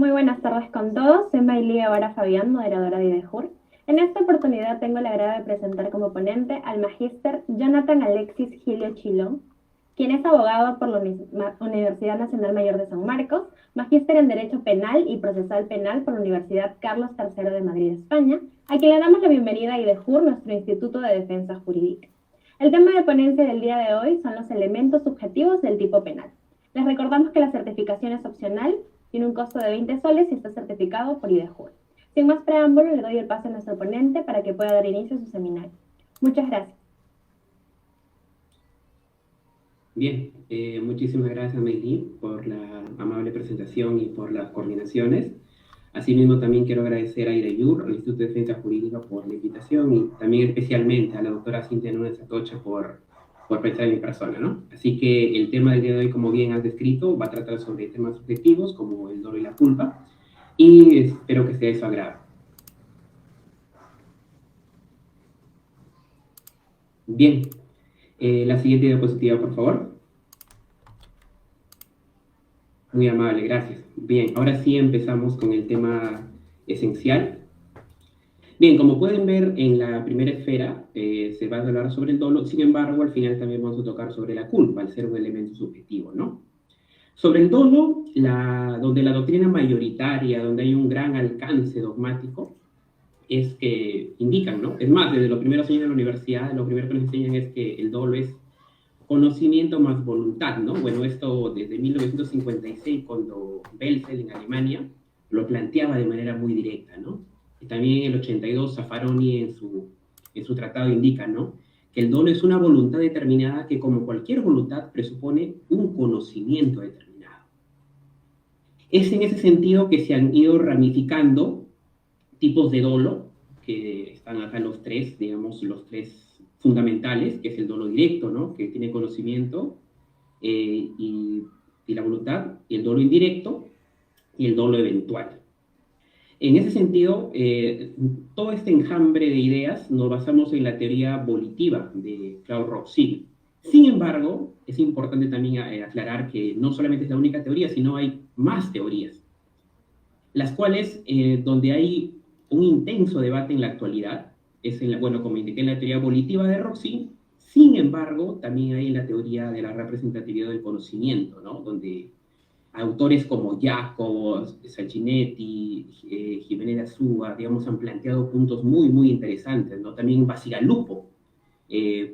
Muy buenas tardes con todos. Soy Maylí Guevara Fabián, moderadora de IDEJUR. En esta oportunidad tengo el agrado de presentar como ponente al magíster Jonathan Alexis Gilio Chilón, quien es abogado por la Universidad Nacional Mayor de San Marcos, magíster en Derecho Penal y Procesal Penal por la Universidad Carlos III de Madrid, España, a quien le damos la bienvenida a IDEJUR, nuestro Instituto de Defensa Jurídica. El tema de ponencia del día de hoy son los elementos subjetivos del tipo penal. Les recordamos que la certificación es opcional, tiene un costo de 20 soles y está certificado por IDEJUR. Sin más preámbulo, le doy el pase a nuestro ponente para que pueda dar inicio a su seminario. Muchas gracias. Bien, muchísimas gracias, Meili, por la amable presentación y por las coordinaciones. Asimismo, también quiero agradecer a IDEJUR, al Instituto de Defensa Jurídica, por la invitación y también especialmente a la doctora Cintia Núñez Atoche por pensar en mi persona, ¿no? Así que el tema del día de hoy, como bien has descrito, va a tratar sobre temas subjetivos como el dolo y la culpa, y espero que sea de su agrado. Bien, la siguiente diapositiva, por favor. Muy amable, gracias. Bien, ahora sí empezamos con el tema esencial. Bien, como pueden ver en la primera esfera, se va a hablar sobre el dolo, sin embargo, al final también vamos a tocar sobre la culpa, al ser un elemento subjetivo, ¿no? Sobre el dolo, donde la doctrina mayoritaria, donde hay un gran alcance dogmático, es que indican, ¿no? Es más, desde los primeros años de la universidad, lo primero que nos enseñan es que el dolo es conocimiento más voluntad, ¿no? Bueno, esto desde 1956, cuando Belzel en Alemania lo planteaba de manera muy directa, ¿no? Y también en el 82, Zaffaroni en su tratado indica, ¿no? Que el dolo es una voluntad determinada que, como cualquier voluntad, presupone un conocimiento determinado. Es en ese sentido que se han ido ramificando tipos de dolo, que están acá los tres, digamos, los tres fundamentales, que es el dolo directo, ¿no? Que tiene conocimiento y la voluntad, y el dolo indirecto y el dolo eventual. En ese sentido, todo este enjambre de ideas nos basamos en la teoría volitiva de Claude Roxil. Sin embargo, es importante también aclarar que no solamente es la única teoría, sino hay más teorías, las cuales, donde hay un intenso debate en la actualidad, es bueno, como indiqué, en la teoría volitiva de Roxil. Sin embargo, también hay en la teoría de la representatividad del conocimiento, ¿no? Donde autores como Jacobs, Salcinetti, Jiménez de Azúa, digamos, han planteado puntos muy, muy interesantes, ¿no? También Bacigalupo,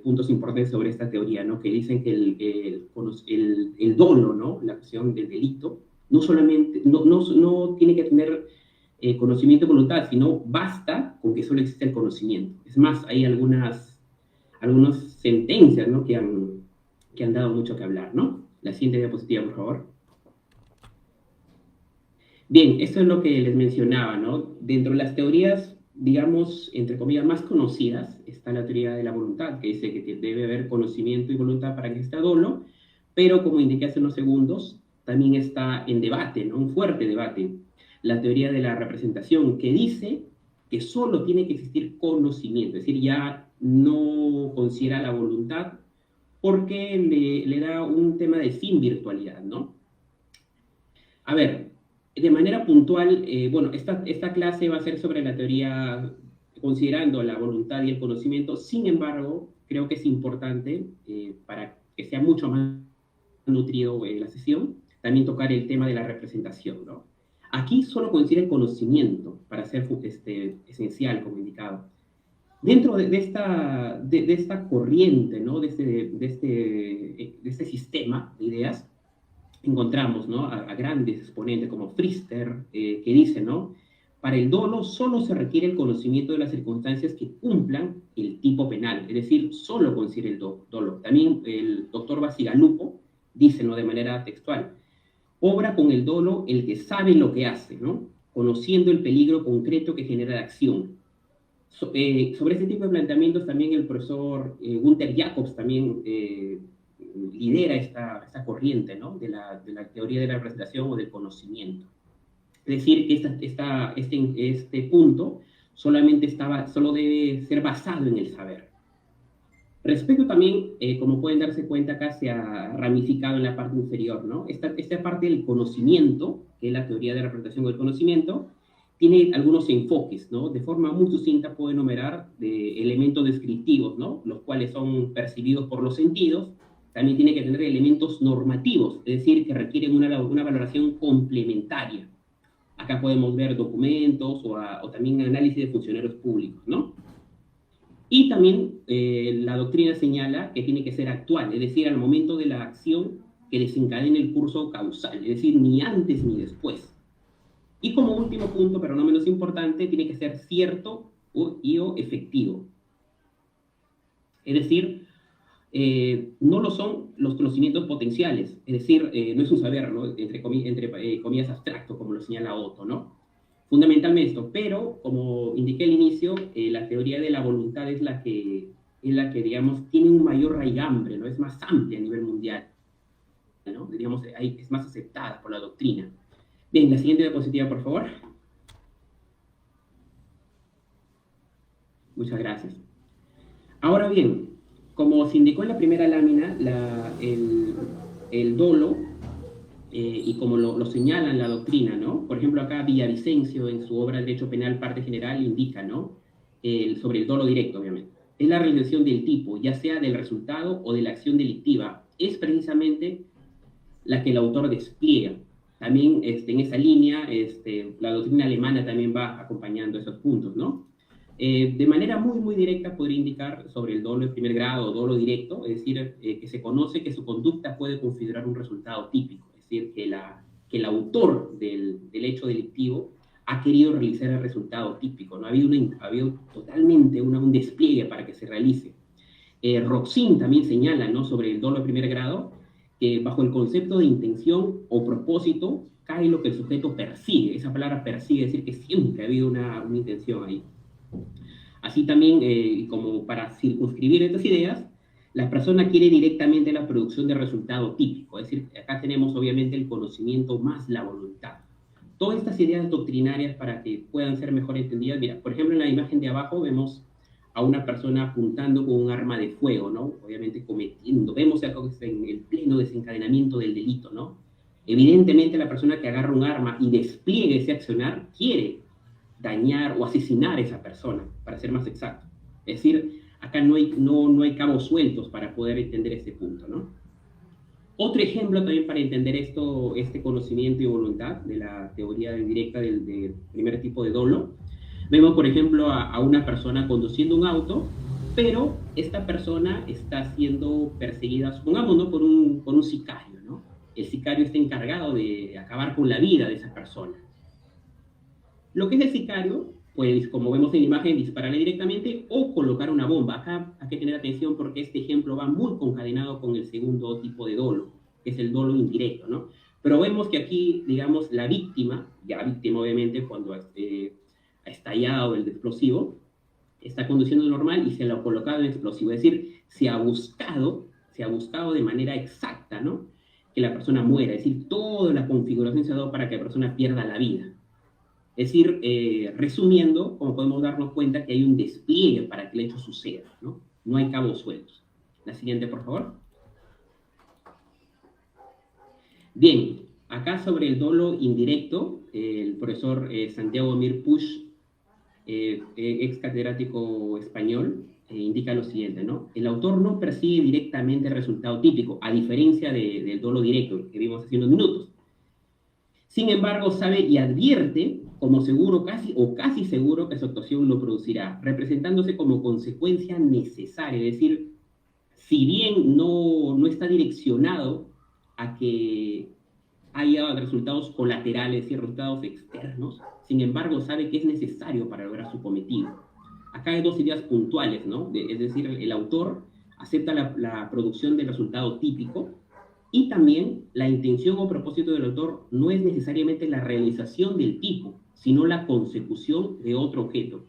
puntos importantes sobre esta teoría, ¿no? Que dicen que el dolo, ¿no? La acción del delito, no solamente, no tiene que tener conocimiento y voluntad, sino basta con que solo exista el conocimiento. Es más, hay algunas sentencias, ¿no? que han dado mucho que hablar, ¿no? La siguiente diapositiva, por favor. Bien, esto es lo que les mencionaba, ¿no? Dentro de las teorías, digamos, entre comillas, más conocidas, está la teoría de la voluntad, que dice que debe haber conocimiento y voluntad para que exista dolo, pero como indiqué hace unos segundos, también está en debate, ¿no? Un fuerte debate, la teoría de la representación, que dice que solo tiene que existir conocimiento, es decir, ya no considera la voluntad porque le da un tema de sin virtualidad, ¿no? A ver, de manera puntual, bueno, esta clase va a ser sobre la teoría considerando la voluntad y el conocimiento. Sin embargo, creo que es importante, para que sea mucho más nutrido la sesión, también tocar el tema de la representación, ¿no? Aquí solo considera el conocimiento para ser esencial, como indicado. Dentro de esta corriente, ¿no? de este sistema de ideas, encontramos, ¿no? a grandes exponentes como Pfister, que dice, ¿no? Para el dolo solo se requiere el conocimiento de las circunstancias que cumplan el tipo penal, es decir, solo considera el dolo. También el doctor Bacigalupo dice, ¿no? De manera textual, obra con el dolo el que sabe lo que hace, ¿no? Conociendo el peligro concreto que genera la acción. Sobre este tipo de planteamientos también el profesor Gunther Jacobs también lidera esta corriente, ¿no? de la teoría de la representación o del conocimiento. Es decir, que este punto solo debe ser basado en el saber. Respecto también, como pueden darse cuenta, acá se ha ramificado en la parte inferior, ¿no? Esta parte del conocimiento, que es la teoría de la representación del conocimiento, tiene algunos enfoques, ¿no? De forma muy sucinta puede enumerar de elementos descriptivos, ¿no? Los cuales son percibidos por los sentidos. También tiene que tener elementos normativos, es decir, que requieren una valoración complementaria. Acá podemos ver documentos o también análisis de funcionarios públicos, ¿no? Y también la doctrina señala que tiene que ser actual, es decir, al momento de la acción que desencadene el curso causal, es decir, ni antes ni después. Y como último punto, pero no menos importante, tiene que ser cierto o efectivo. Es decir, no lo son los conocimientos potenciales, es decir, no es un saber, ¿no? Entre comillas abstracto, como lo señala Otto, ¿no? Fundamentalmente esto, pero como indiqué al inicio, la teoría de la voluntad es la que, digamos, tiene un mayor raigambre, ¿no? Es más amplia a nivel mundial, ¿no? Digamos, es más aceptada por la doctrina. Bien, la siguiente diapositiva, por favor. Muchas gracias. Ahora bien, como se indicó en la primera lámina, el dolo, y como lo señala en la doctrina, ¿no? Por ejemplo, acá Villavicencio, en su obra Derecho Penal, parte general, indica, ¿no? Sobre el dolo directo, obviamente. Es la realización del tipo, ya sea del resultado o de la acción delictiva, es precisamente la que el autor despliega. También en esa línea, la doctrina alemana también va acompañando esos puntos, ¿no? De manera muy, muy directa podría indicar sobre el dolo de primer grado o dolo directo, es decir, que se conoce que su conducta puede configurar un resultado típico, es decir, que el autor del hecho delictivo ha querido realizar el resultado típico, ¿no? Ha habido totalmente un despliegue para que se realice. Roxin también señala, ¿no? Sobre el dolo de primer grado, que bajo el concepto de intención o propósito cae lo que el sujeto persigue. Esa palabra persigue, es decir, que siempre ha habido una intención ahí. Así también, como para circunscribir estas ideas, la persona quiere directamente la producción de resultado típico, es decir, acá tenemos obviamente el conocimiento más la voluntad. Todas estas ideas doctrinarias, para que puedan ser mejor entendidas, mira, por ejemplo, en la imagen de abajo vemos a una persona apuntando con un arma de fuego, ¿no? Obviamente vemos en el pleno desencadenamiento del delito, ¿no? Evidentemente la persona que agarra un arma y despliegue ese accionar quiere dañar o asesinar a esa persona, para ser más exacto. Es decir, acá no hay cabos sueltos para poder entender este punto, ¿no? Otro ejemplo también para entender este conocimiento y voluntad de la teoría directa del primer tipo de dolo. Vemos, por ejemplo, a una persona conduciendo un auto, pero esta persona está siendo perseguida, supongamos, ¿no? por un sicario, ¿no? El sicario está encargado de acabar con la vida de esa persona. Lo que es el sicario, pues como vemos en la imagen, dispararle directamente o colocar una bomba. Acá hay que tener atención porque este ejemplo va muy concadenado con el segundo tipo de dolo, que es el dolo indirecto, ¿no? Pero vemos que aquí, digamos, la víctima obviamente cuando ha estallado el explosivo, está conduciendo normal y se lo ha colocado en explosivo. Es decir, se ha buscado de manera exacta, ¿no? Que la persona muera. Es decir, toda la configuración se ha dado para que la persona pierda la vida. Es decir, resumiendo, como podemos darnos cuenta que hay un despliegue para que el hecho suceda, ¿no? No hay cabos sueltos. La siguiente, por favor. Bien, acá sobre el dolo indirecto, el profesor Santiago Mir Puig, ex catedrático español, indica lo siguiente, ¿no? El autor no persigue directamente el resultado típico, a diferencia del dolo directo que vimos hace unos minutos. Sin embargo, sabe y advierte como seguro casi seguro que su actuación lo producirá, representándose como consecuencia necesaria, es decir, si bien no está direccionado a que haya resultados colaterales y resultados externos, sin embargo sabe que es necesario para lograr su cometido. Acá hay dos ideas puntuales, ¿no? Es decir, el autor acepta la producción del resultado típico, y también la intención o propósito del autor no es necesariamente la realización del tipo, sino la consecución de otro objeto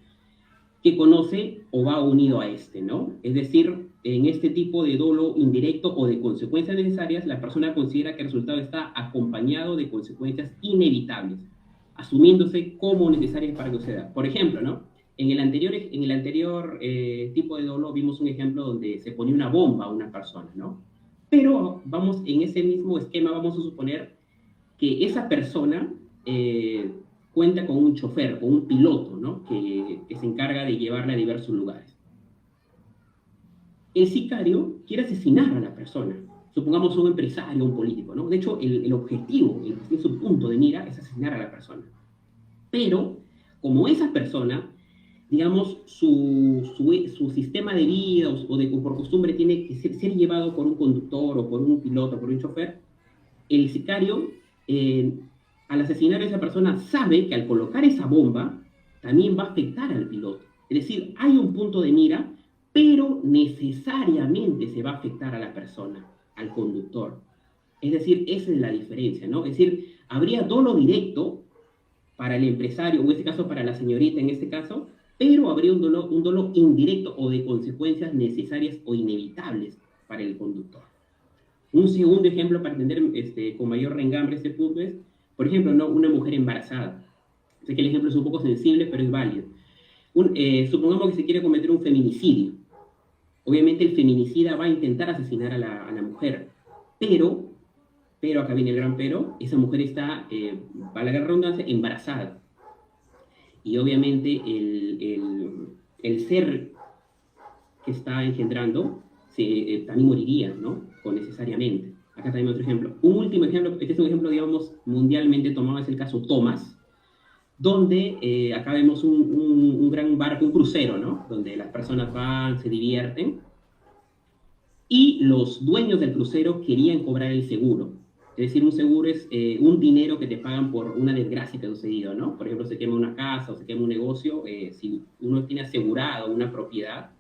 que conoce o va unido a este, ¿no? Es decir, en este tipo de dolo indirecto o de consecuencias necesarias, la persona considera que el resultado está acompañado de consecuencias inevitables, asumiéndose como necesarias para que suceda. Por ejemplo, ¿no? En el anterior tipo de dolo vimos un ejemplo donde se ponía una bomba a una persona, ¿no? Pero vamos, en ese mismo esquema vamos a suponer que esa persona cuenta con un chofer, con un piloto, ¿no? Que se encarga de llevarla a diversos lugares. El sicario quiere asesinar a la persona, supongamos un empresario, un político, ¿no? De hecho, el objetivo, su punto de mira es asesinar a la persona. Pero, como esa persona, digamos, su sistema de vida o por costumbre tiene que ser llevado por un conductor o por un piloto, por un chofer, el sicario, al asesinar a esa persona, sabe que al colocar esa bomba, también va a afectar al piloto. Es decir, hay un punto de mira, pero necesariamente se va a afectar a la persona, al conductor. Es decir, esa es la diferencia, ¿no? Es decir, habría dolo directo para el empresario, o en este caso para la señorita en este caso, pero habría un dolo indirecto o de consecuencias necesarias o inevitables para el conductor. Un segundo ejemplo para entender con mayor rengambre este punto es, por ejemplo, ¿no? Una mujer embarazada. Sé que el ejemplo es un poco sensible, pero es válido. Supongamos que se quiere cometer un feminicidio. Obviamente el feminicida va a intentar asesinar a la mujer, pero acá viene el gran pero, esa mujer está, valga la redundancia, embarazada. Y obviamente el ser que está engendrando también moriría, ¿no? Necesariamente. Acá también otro ejemplo. Un último ejemplo, este es un ejemplo, digamos, mundialmente tomado, es el caso Thomas, donde acá vemos un gran barco, un crucero, ¿no? Donde las personas van, se divierten, y los dueños del crucero querían cobrar el seguro. Es decir, un seguro es un dinero que te pagan por una desgracia que ha sucedido, ¿no? Por ejemplo, se quema una casa o se quema un negocio, si uno tiene asegurado una propiedad,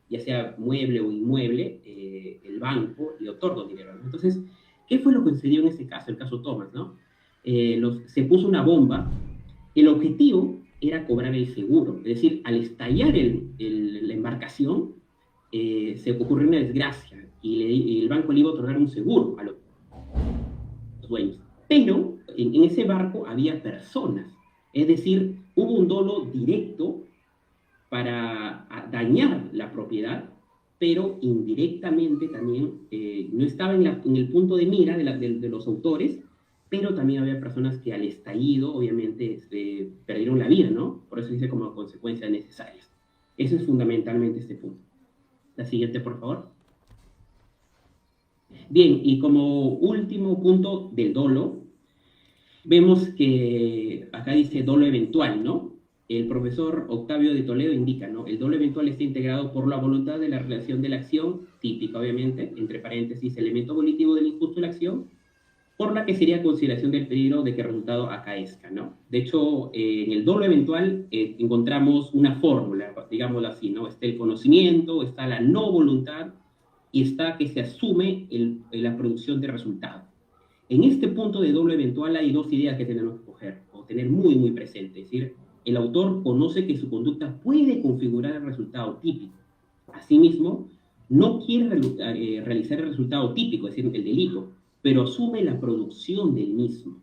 ya sea mueble o inmueble, el banco le otorga dinero, ¿no? Entonces, ¿qué fue lo que sucedió en este caso, el caso Thomas, ¿no? Se puso una bomba, el objetivo era cobrar el seguro, es decir, al estallar la embarcación, se ocurrió una desgracia y el banco le iba a otorgar un seguro a los dueños. Pero en ese barco había personas, es decir, hubo un dolo directo para dañar la propiedad, pero indirectamente también no estaba en el punto de mira de los autores, pero también había personas que al estallido obviamente perdieron la vida, ¿no? Por eso dice como consecuencias necesarias. Eso es fundamentalmente este punto. La siguiente, por favor. Bien, y como último punto del dolo, vemos que acá dice dolo eventual, ¿no? El profesor Octavio de Toledo indica, ¿no? El dolo eventual está integrado por la voluntad de la relación de la acción, típica obviamente, entre paréntesis, elemento volitivo del injusto de la acción, por la que sería consideración del peligro de que el resultado acaezca, ¿no? De hecho, en el dolo eventual encontramos una fórmula, digámoslo así, ¿no? Está el conocimiento, está la no voluntad y está que se asume la producción de resultado. En este punto de dolo eventual hay dos ideas que tenemos que coger o tener muy, muy presente. Es decir, el autor conoce que su conducta puede configurar el resultado típico. Asimismo, no quiere realizar el resultado típico, es decir, el delito, pero asume la producción del mismo.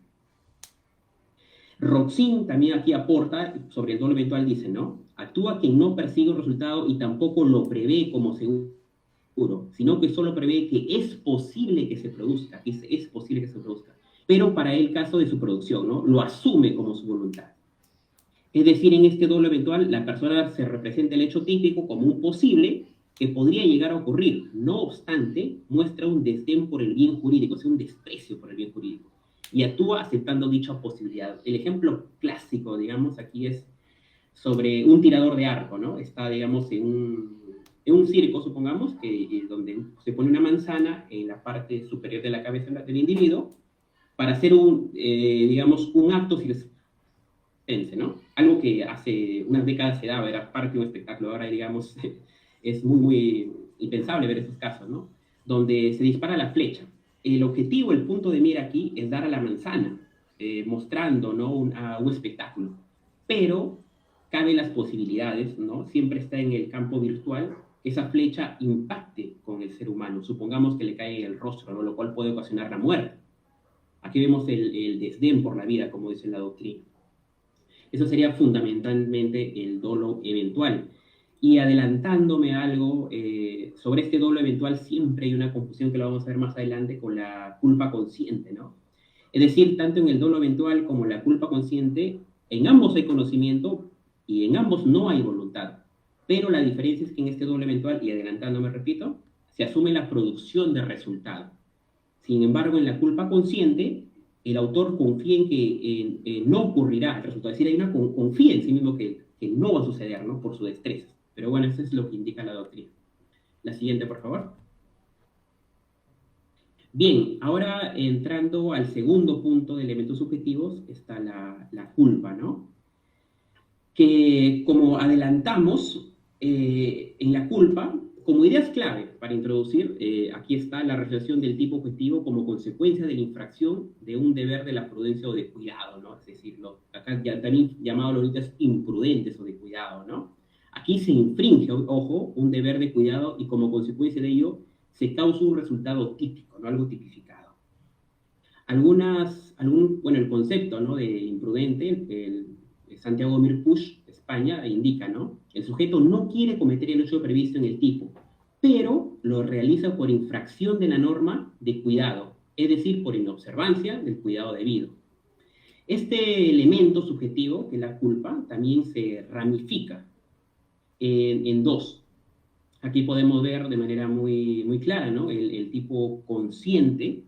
Roxin también aquí aporta sobre el dolo eventual, dice, ¿no? Actúa quien no persigue un resultado y tampoco lo prevé como seguro, sino que solo prevé que es posible que se produzca, es posible que se produzca, pero para el caso de su producción, ¿no? Lo asume como su voluntad. Es decir, en este dolo eventual, la persona se representa el hecho típico como un posible que podría llegar a ocurrir. No obstante, muestra un desdén por el bien jurídico, o sea, un desprecio por el bien jurídico, y actúa aceptando dicha posibilidad. El ejemplo clásico, digamos, aquí es sobre un tirador de arco, ¿no? Está, digamos, en un circo, supongamos, donde se pone una manzana en la parte superior de la cabeza del individuo para hacer digamos, un acto circense, ¿no? Algo que hace unas décadas se daba, era parte de un espectáculo. Ahora, digamos, es muy, muy impensable ver esos casos, ¿no? Donde se dispara la flecha. El objetivo, el punto de mira aquí es dar a la manzana, mostrando, ¿no? un espectáculo. Pero cabe las posibilidades, ¿no? Siempre está en el campo virtual que esa flecha impacte con el ser humano. Supongamos que le cae en el rostro, ¿no? Lo cual puede ocasionar la muerte. Aquí vemos el desdén por la vida, como dice la doctrina. Eso sería fundamentalmente el dolo eventual. Y adelantándome algo, sobre este dolo eventual siempre hay una confusión que lo vamos a ver más adelante con la culpa consciente, ¿no? Es decir, tanto en el dolo eventual como la culpa consciente, en ambos hay conocimiento y en ambos no hay voluntad. Pero la diferencia es que en este dolo eventual, y adelantándome, repito, se asume la producción de resultado. Sin embargo, en la culpa consciente, el autor confía en que no ocurrirá el resultado. Es decir, hay una confía en sí mismo que no va a suceder, ¿no? Por su destreza. Pero bueno, eso es lo que indica la doctrina. La siguiente, por favor. Bien, ahora entrando al segundo punto de elementos subjetivos, está la culpa, ¿no? Que como adelantamos, en la culpa, como ideas clave para introducir, aquí está la reflexión del tipo objetivo como consecuencia de la infracción de un deber de la prudencia o de cuidado, ¿no? Es decir, acá ya también llamado ahorita imprudentes o de cuidado, ¿no? Aquí se infringe, ojo, un deber de cuidado y como consecuencia de ello se causa un resultado típico, ¿no? Algo tipificado. Bueno, el concepto, ¿no? De imprudente, Santiago Mirpuch, España, indica, ¿no? El sujeto no quiere cometer el hecho previsto en el tipo, pero lo realiza por infracción de la norma de cuidado, es decir, por inobservancia del cuidado debido. Este elemento subjetivo, que es la culpa, también se ramifica en dos. Aquí podemos ver de manera muy, muy clara, ¿no? El tipo consciente,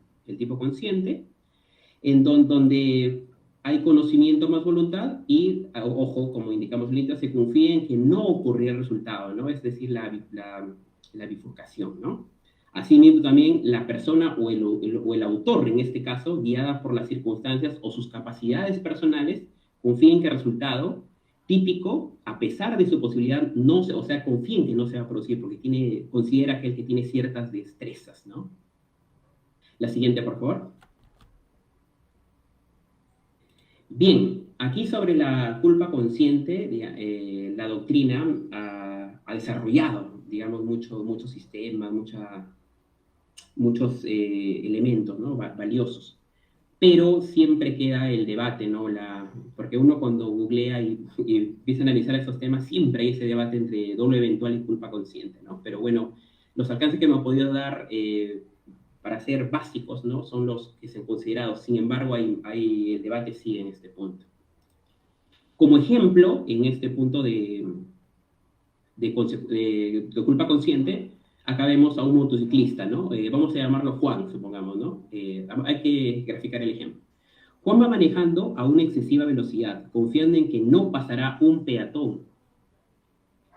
donde hay conocimiento más voluntad y, ojo, como indicamos en el se confía en que no ocurrirá el resultado, ¿no? Es decir, la bifurcación, ¿no? Asimismo, también la persona o el autor, en este caso, guiada por las circunstancias o sus capacidades personales, confía en que el resultado típico, a pesar de su posibilidad, no se, o sea, confía en que no se va a producir porque considera que el que tiene ciertas destrezas, ¿no? La siguiente, por favor. Bien, aquí sobre la culpa consciente, la doctrina ha desarrollado, digamos, muchos sistemas, muchos elementos, ¿no? Valiosos. Pero siempre queda el debate, ¿no? Porque uno cuando googlea y empieza a analizar estos temas, siempre hay ese debate entre doble eventual y culpa consciente, ¿no? Pero bueno, los alcances que me ha podido dar para ser básicos, ¿no? Son los que se han considerado. Sin embargo, el debate sigue en este punto. Como ejemplo, en este punto de culpa consciente, acá vemos a un motociclista, ¿no? Vamos a llamarlo Juan, supongamos, ¿no? Hay que graficar el ejemplo. Juan va manejando a una excesiva velocidad, confiando en que no pasará un peatón.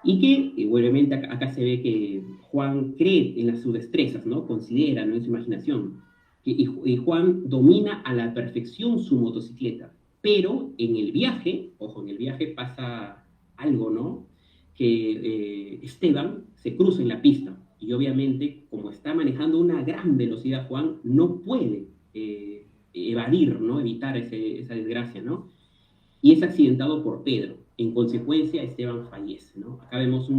Y que, obviamente, acá se ve que Juan cree en sus destrezas, ¿no? Considera, ¿no? En su imaginación. Y Juan domina a la perfección su motocicleta. Pero en el viaje, ojo, en el viaje pasa algo, ¿no? Que Esteban se cruza en la pista. Y obviamente, como está manejando una gran velocidad, Juan no puede evadir, ¿no? Evitar esa desgracia, ¿no? Y es accidentado por Pedro. En consecuencia, Esteban fallece, ¿no? Acá vemos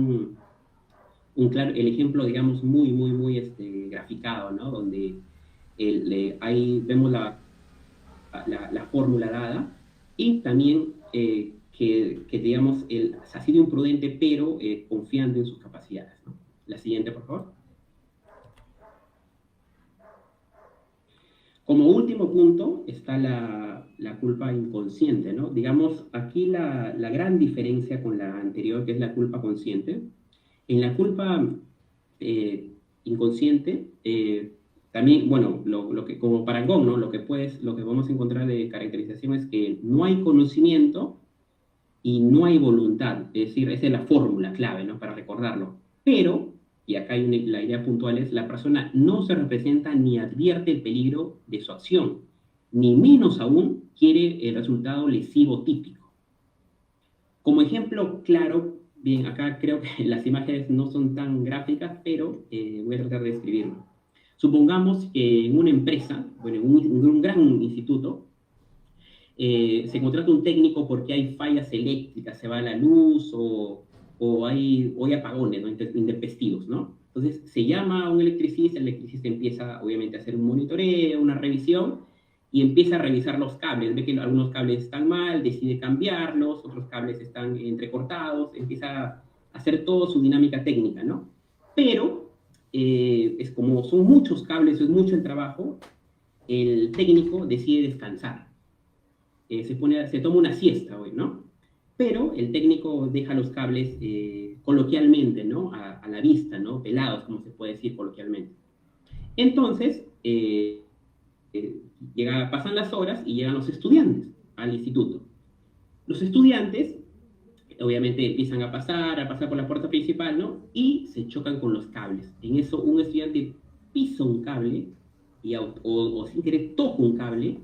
el ejemplo, digamos, muy, muy, muy graficado, ¿no? Donde ahí vemos la fórmula dada y también que digamos, ha sido imprudente, pero confiando en sus capacidades, ¿no? La siguiente, por favor. Como último punto está la culpa inconsciente, ¿no? Digamos, aquí la gran diferencia con la anterior, que es la culpa consciente. En la culpa inconsciente, también, bueno, lo que, como parangón, ¿no? Lo que vamos a encontrar de caracterización es que no hay conocimiento y no hay voluntad. Es decir, esa es la fórmula clave, ¿no? Para recordarlo. Pero, y acá hay la idea puntual es, la persona no se representa ni advierte el peligro de su acción, ni menos aún quiere el resultado lesivo típico. Como ejemplo claro, bien, acá creo que las imágenes no son tan gráficas, pero voy a tratar de describirlo. Supongamos que en una empresa, bueno, en un gran instituto, se contrata un técnico porque hay fallas eléctricas, se va la luz o hay apagones, ¿no? Intempestivos, ¿no? Entonces se llama a un electricista, el electricista empieza obviamente a hacer un monitoreo, una revisión, y empieza a revisar los cables, ve que algunos cables están mal, decide cambiarlos, otros cables están entrecortados, empieza a hacer toda su dinámica técnica, ¿no? Pero es como son muchos cables, es mucho el trabajo, el técnico decide descansar, se toma una siesta hoy, ¿no? Pero el técnico deja los cables coloquialmente, ¿no? A la vista, ¿no? Pelados, como se puede decir coloquialmente. Entonces, pasan las horas y llegan los estudiantes al instituto. Los estudiantes, obviamente, empiezan a pasar por la puerta principal, ¿no? Y se chocan con los cables. En eso, un estudiante pisa un cable o sin querer toca un cable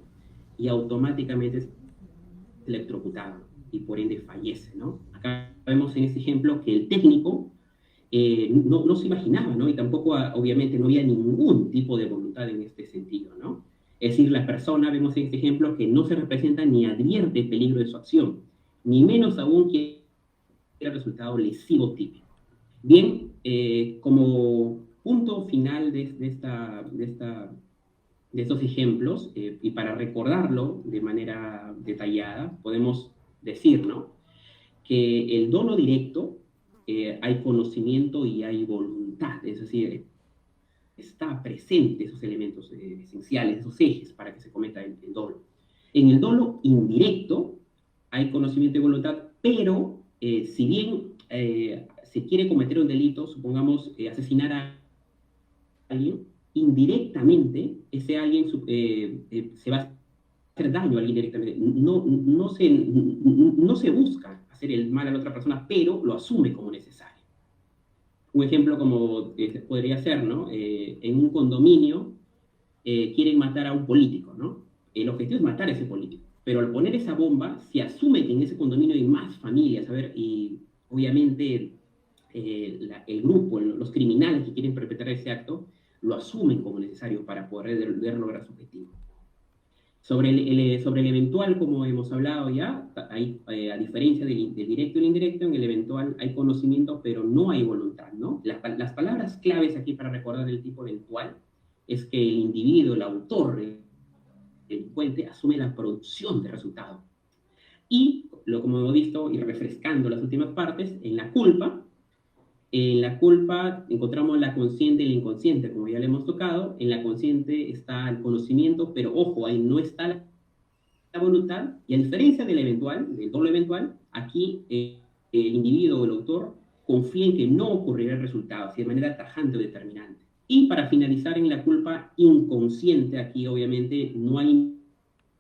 y automáticamente es electrocutado y por ende fallece, ¿no? Acá vemos en este ejemplo que el técnico no se imaginaba, ¿no? Y tampoco, obviamente, no había ningún tipo de voluntad en este sentido, ¿no? Es decir, la persona, vemos en este ejemplo, que no se representa ni advierte el peligro de su acción, ni menos aún quiere el resultado lesivo típico. Bien, como punto final de estos ejemplos, y para recordarlo de manera detallada, podemos decir, ¿no? Que el dolo directo hay conocimiento y hay voluntad, es decir, está presente esos elementos esenciales, esos ejes para que se cometa el dolo. En el dolo indirecto hay conocimiento y voluntad, pero si bien se quiere cometer un delito, supongamos asesinar a alguien, indirectamente ese alguien se va a hacer daño a alguien directamente. No se busca hacer el mal a la otra persona, pero lo asume como necesario. Un ejemplo como podría ser, ¿no? En un condominio quieren matar a un político, ¿no? El objetivo es matar a ese político, pero al poner esa bomba se asume que en ese condominio hay más familias, a ver, y obviamente el grupo, los criminales que quieren perpetrar ese acto, lo asumen como necesario para poder lograr su objetivo. Sobre el eventual, como hemos hablado ya, a diferencia del directo y el indirecto, en el eventual hay conocimiento, pero no hay voluntad, ¿no? Las palabras claves aquí para recordar el tipo eventual es que el individuo, el autor, el delincuente, asume la producción de resultado. Y, como hemos visto, y refrescando las últimas partes, en la culpa encontramos la consciente y la inconsciente, como ya le hemos tocado. En la consciente está el conocimiento, pero ojo, ahí no está la voluntad. Y a diferencia del dolo eventual, aquí el individuo o el autor confía en que no ocurrirá el resultado, así de manera tajante o determinante. Y para finalizar, en la culpa inconsciente, aquí obviamente no hay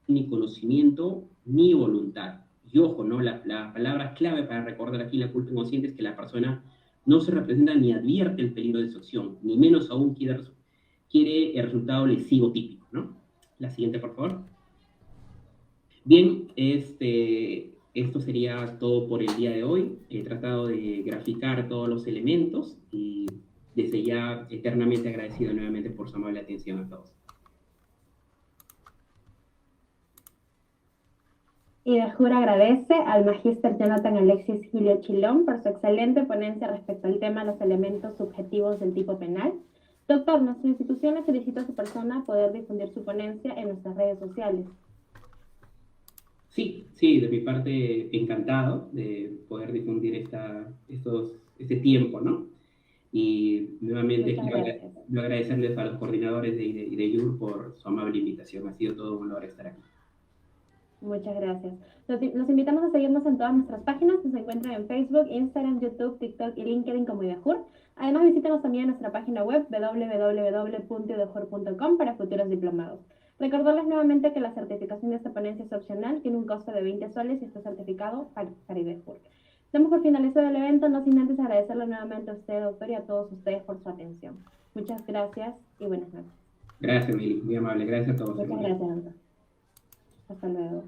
ni conocimiento ni voluntad. Y ojo, ¿no? La palabra clave para recordar aquí la culpa inconsciente es que la persona no se representa ni advierte el peligro de su acción, ni menos aún quiere el resultado lesivo típico, ¿no? La siguiente, por favor. Bien, esto sería todo por el día de hoy. He tratado de graficar todos los elementos y desde ya eternamente agradecido nuevamente por su amable atención a todos. IDEJUR agradece al magíster Jonathan Alexis Gilio Chilón por su excelente ponencia respecto al tema de los elementos subjetivos del tipo penal. Doctor, nuestra institución le solicita a su persona a poder difundir su ponencia en nuestras redes sociales. Sí, de mi parte encantado de poder difundir este tiempo, ¿no? Y nuevamente quiero agradecerles a los coordinadores de IDEJUR por su amable invitación. Ha sido todo un honor estar aquí. Muchas gracias. Los invitamos a seguirnos en todas nuestras páginas. Nos encuentran en Facebook, Instagram, YouTube, TikTok y LinkedIn como IDEJUR. Además, visítenos también en nuestra página web www.idejur.com para futuros diplomados. Recordarles nuevamente que la certificación de esta ponencia es opcional, tiene un costo de 20 soles y está certificado para IDEJUR. Damos por finalizado el evento, no sin antes agradecerle nuevamente a usted, doctor, y a todos ustedes por su atención. Muchas gracias y buenas noches. Gracias, Mili, muy amable. Gracias a todos. Muchas gracias, doctor. Hasta luego.